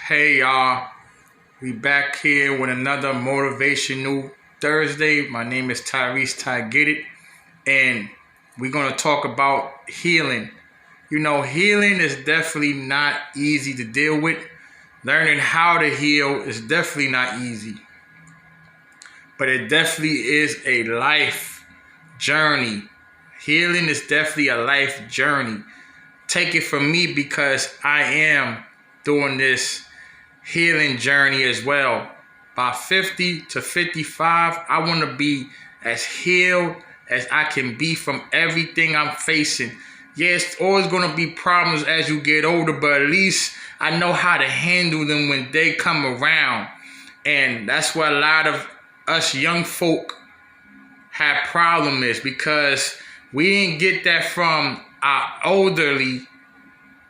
Hey y'all, we back here with another motivational Thursday. My name is Tyrese Ty Get It, and we're gonna talk about healing. Healing is definitely not easy to deal with. Learning how to heal is definitely not easy, but it definitely is a life journey. Healing is definitely a life journey. Take it from me because I am doing this healing journey as well. By 50 to 55, I want to be as healed as I can be from everything I'm facing. Yeah, it's always going to be problems as you get older, but at least I know how to handle them when they come around. And that's what a lot of us young folk have problem is, because we didn't get that from our elderly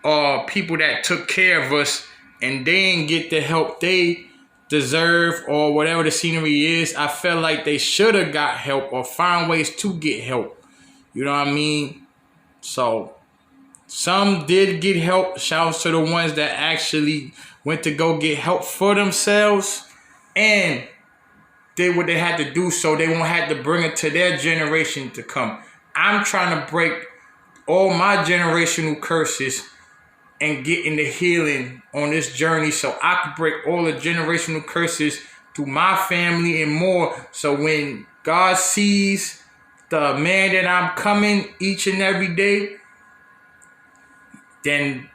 or people that took care of us, and they didn't get the help they deserve or whatever the scenery is. I felt like they should have got help or found ways to get help. You know what I mean? So some did get help. Shouts to the ones that actually went to go get help for themselves and did what they had to do so they won't have to bring it to their generation to come. I'm trying to break all my generational curses and get into healing on this journey so I could break all the generational curses to my family and more. So when God sees the man that I'm coming each and every day, then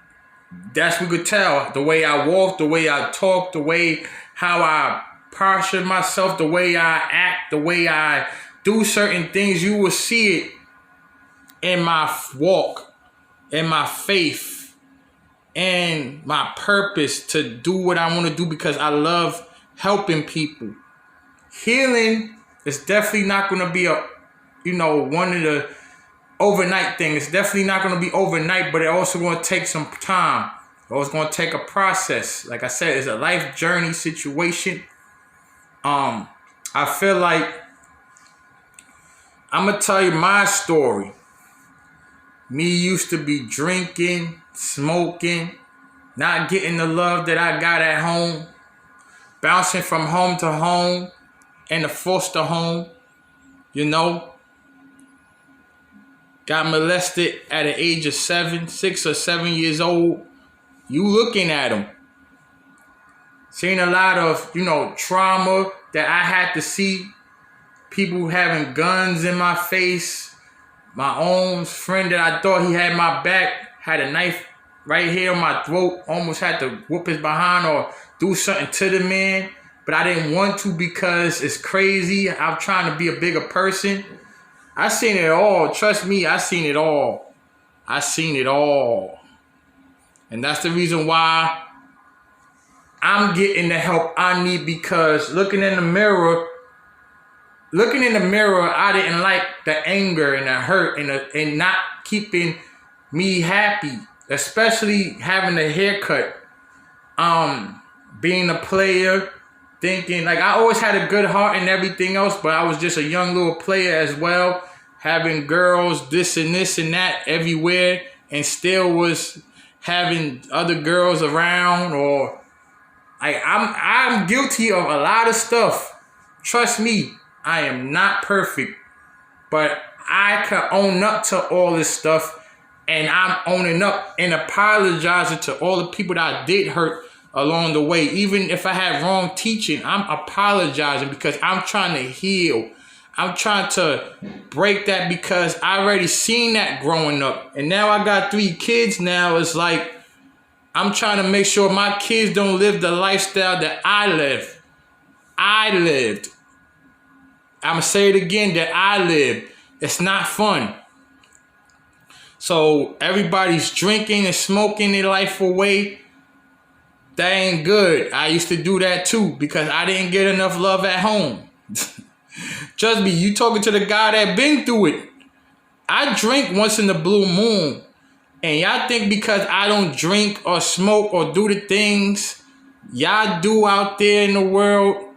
that's what we could tell. The way I walk, the way I talk, the way how I posture myself, the way I act, the way I do certain things, you will see it in my walk, in my faith, and my purpose to do what I want to do because I love helping people. Healing is definitely not going to be one of the overnight things. It's definitely not going to be overnight, but it's also going to take some time. It's going to take a process. Like I said, it's a life journey situation. I feel like I'm going to tell you my story. Me used to be drinking, smoking, not getting the love that I got at home, bouncing from home to home in the foster home, got molested at an age of 6 or 7 years old. You looking at them. Seeing a lot of, trauma that I had to see. People having guns in my face. My own friend that I thought he had my back had a knife right here on my throat. Almost had to whoop his behind or do something to the man. But I didn't want to because it's crazy. I'm trying to be a bigger person. I seen it all. Trust me, I seen it all. I seen it all. And that's the reason why I'm getting the help I need, because looking in the mirror, I didn't like the anger and the hurt and not keeping me happy, especially having a haircut, being a player, thinking like I always had a good heart and everything else, but I was just a young little player as well, having girls, this and that everywhere, and still was having other girls around. Or I'm guilty of a lot of stuff. Trust me. I am not perfect, but I can own up to all this stuff, and I'm owning up and apologizing to all the people that I did hurt along the way. Even if I had wrong teaching, I'm apologizing because I'm trying to heal. I'm trying to break that because I already seen that growing up, and now I got 3 kids now. It's like I'm trying to make sure my kids don't live the lifestyle that I lived. I'm going to say it again, that I lived. It's not fun. So everybody's drinking and smoking their life away. That ain't good. I used to do that too because I didn't get enough love at home. Trust me, you talking to the guy that been through it. I drink once in the blue moon. And y'all think because I don't drink or smoke or do the things y'all do out there in the world,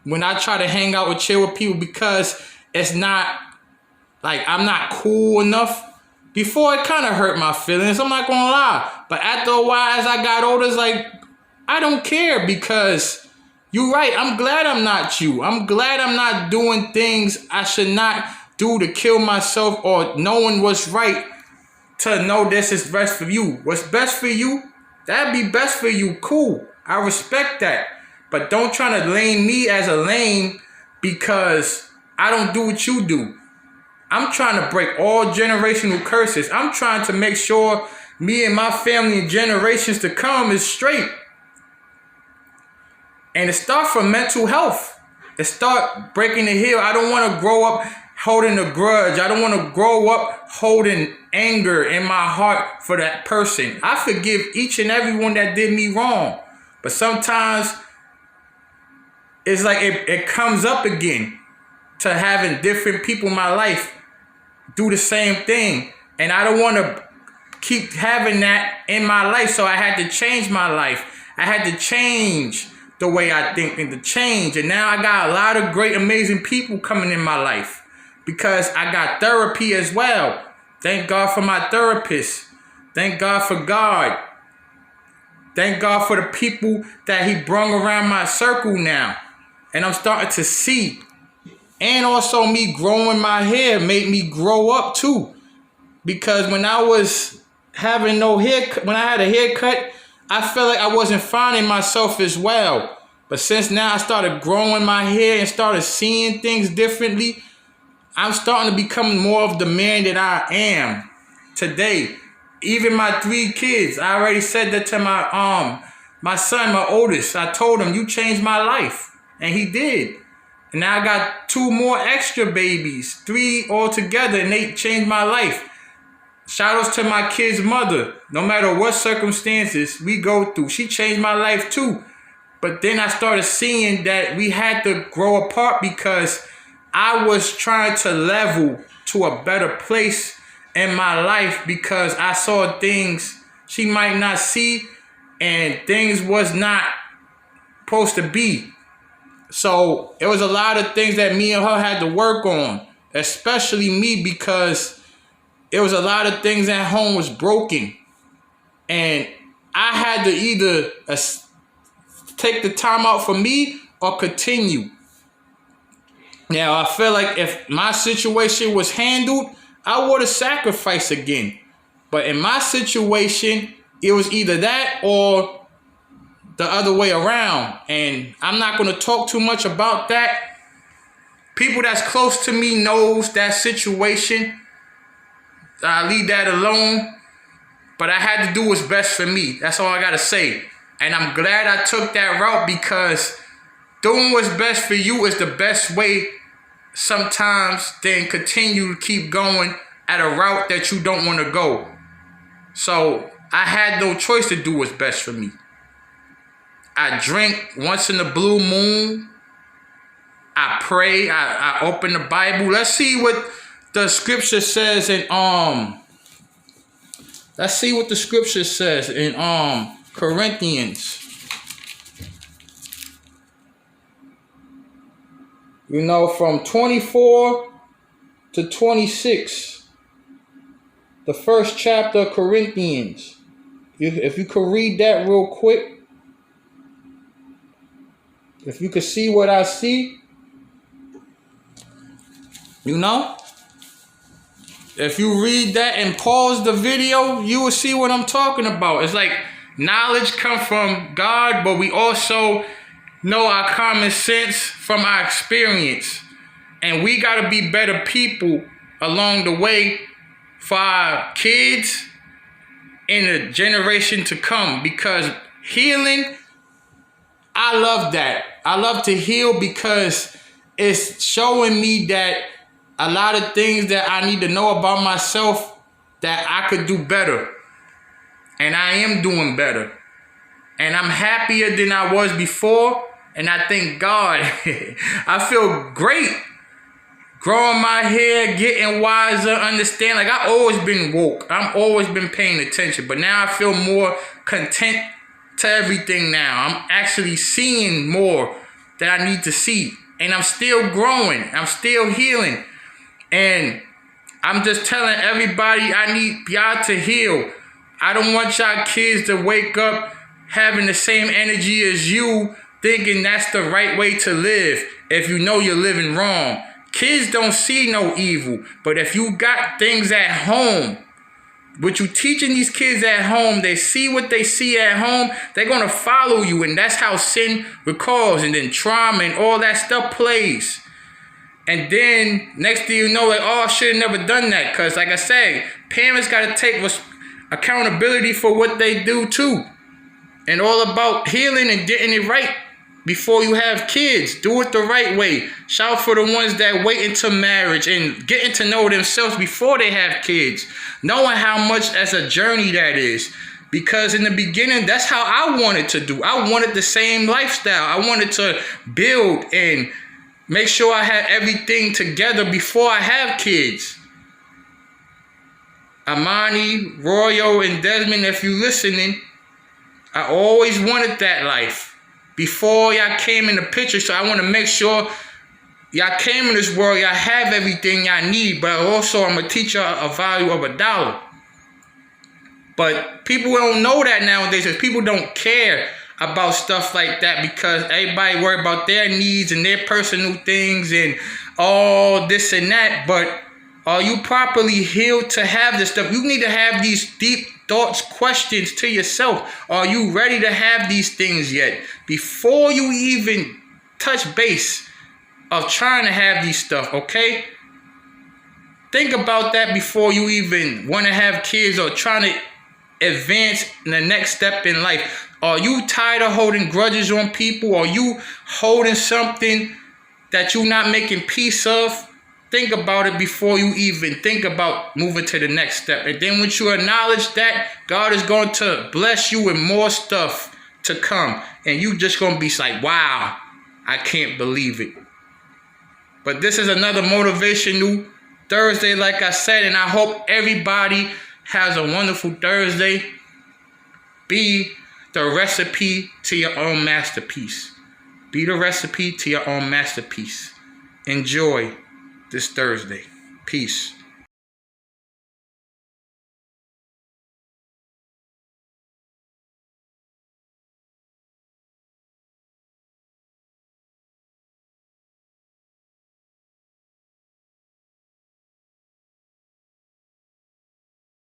when I try to hang out and chill with people, because it's not like I'm not cool enough. Before, it kind of hurt my feelings. I'm not going to lie. But after a while, as I got older, it's like I don't care, because you're right. I'm glad I'm not you. I'm glad I'm not doing things I should not do to kill myself, or knowing what's right to know this is best for you. What's best for you, that'd be best for you. Cool. I respect that. But don't try to lame me as a lame because I don't do what you do. I'm trying to break all generational curses. I'm trying to make sure me and my family and generations to come is straight. And it starts from mental health. It start breaking the heel. I don't want to grow up holding a grudge. I don't want to grow up holding anger in my heart for that person. I forgive each and every one that did me wrong. But sometimes it's like it comes up again to having different people in my life do the same thing. And I don't want to keep having that in my life. So I had to change my life. I had to change the way I think and to change. And now I got a lot of great, amazing people coming in my life because I got therapy as well. Thank God for my therapist. Thank God for God. Thank God for the people that he brung around my circle now. And I'm starting to see. And also me growing my hair made me grow up too. Because when I was having no haircut, when I had a haircut, I felt like I wasn't finding myself as well. But since now I started growing my hair and started seeing things differently, I'm starting to become more of the man that I am today. Even my 3 kids, I already said that to my son, my oldest. I told him, you changed my life. And he did. And now I got 2 more extra babies, 3 altogether, and they changed my life. Shout outs to my kid's mother. No matter what circumstances we go through, she changed my life too. But then I started seeing that we had to grow apart because I was trying to level to a better place in my life because I saw things she might not see and things was not supposed to be. So it was a lot of things that me and her had to work on, especially me, because it was a lot of things at home was broken. And I had to either take the time out for me or continue. Now, I feel like if my situation was handled, I would have sacrificed again. But in my situation, it was either that or the other way around. And I'm not going to talk too much about that. People that's close to me knows that situation. I leave that alone. But I had to do what's best for me. That's all I got to say. And I'm glad I took that route because doing what's best for you is the best way sometimes than continue to keep going at a route that you don't want to go. So I had no choice to do what's best for me. I drink once in the blue moon. I pray. I open the Bible. Let's see what the scripture says in let's see what the scripture says in Corinthians. You know, from 24 to 26. The first chapter of Corinthians. If you could read that real quick. If you could see what I see. You know? If you read that and pause the video, you will see what I'm talking about. It's like knowledge comes from God, but we also know our common sense from our experience. And we got to be better people along the way for our kids in the generation to come. Because healing, I love that. I love to heal because it's showing me that a lot of things that I need to know about myself that I could do better. And I am doing better. And I'm happier than I was before. And I thank God. I feel great. Growing my hair, getting wiser, understand. Like, I've always been woke. I've always been paying attention. But now I feel more content to everything now. I'm actually seeing more that I need to see. And I'm still growing. I'm still healing. And I'm just telling everybody I need y'all to heal. I don't want y'all kids to wake up having the same energy as you, thinking that's the right way to live if you know you're living wrong. Kids don't see no evil, but if you got things at home, what you teaching these kids at home, they see what they see at home, they're going to follow you, and that's how sin recalls, and then trauma and all that stuff plays. And then next thing you know, like, oh, I should have never done that, because like I said, parents got to take accountability for what they do too, and all about healing and getting it right before you have kids. Do it the right way. Shout for the ones that wait until marriage and getting to know themselves before they have kids, knowing how much as a journey that is. Because in the beginning, that's how I wanted to do. I wanted the same lifestyle. I wanted to build and make sure I had everything together before I have kids. Amani, Royo, and Desmond, if you listening, I always wanted that life before y'all came in the picture. So I want to make sure y'all came in this world, y'all have everything y'all need, but also I'm going to teach y'all a value of $1. But people don't know that nowadays, because people don't care about stuff like that, because everybody worry about their needs and their personal things and all this and that. But are you properly healed to have this stuff? You need to have these deep thoughts, questions to yourself. Are you ready to have these things yet? Before you even touch base of trying to have these stuff, okay? Think about that before you even want to have kids or trying to advance in the next step in life. Are you tired of holding grudges on people? Are you holding something that you're not making peace of? Think about it before you even think about moving to the next step. And then once you acknowledge that, God is going to bless you with more stuff to come. And you just going to be like, wow, I can't believe it. But this is another motivational Thursday, like I said, and I hope everybody has a wonderful Thursday. Be the recipe to your own masterpiece. Be the recipe to your own masterpiece. Enjoy this Thursday. Peace.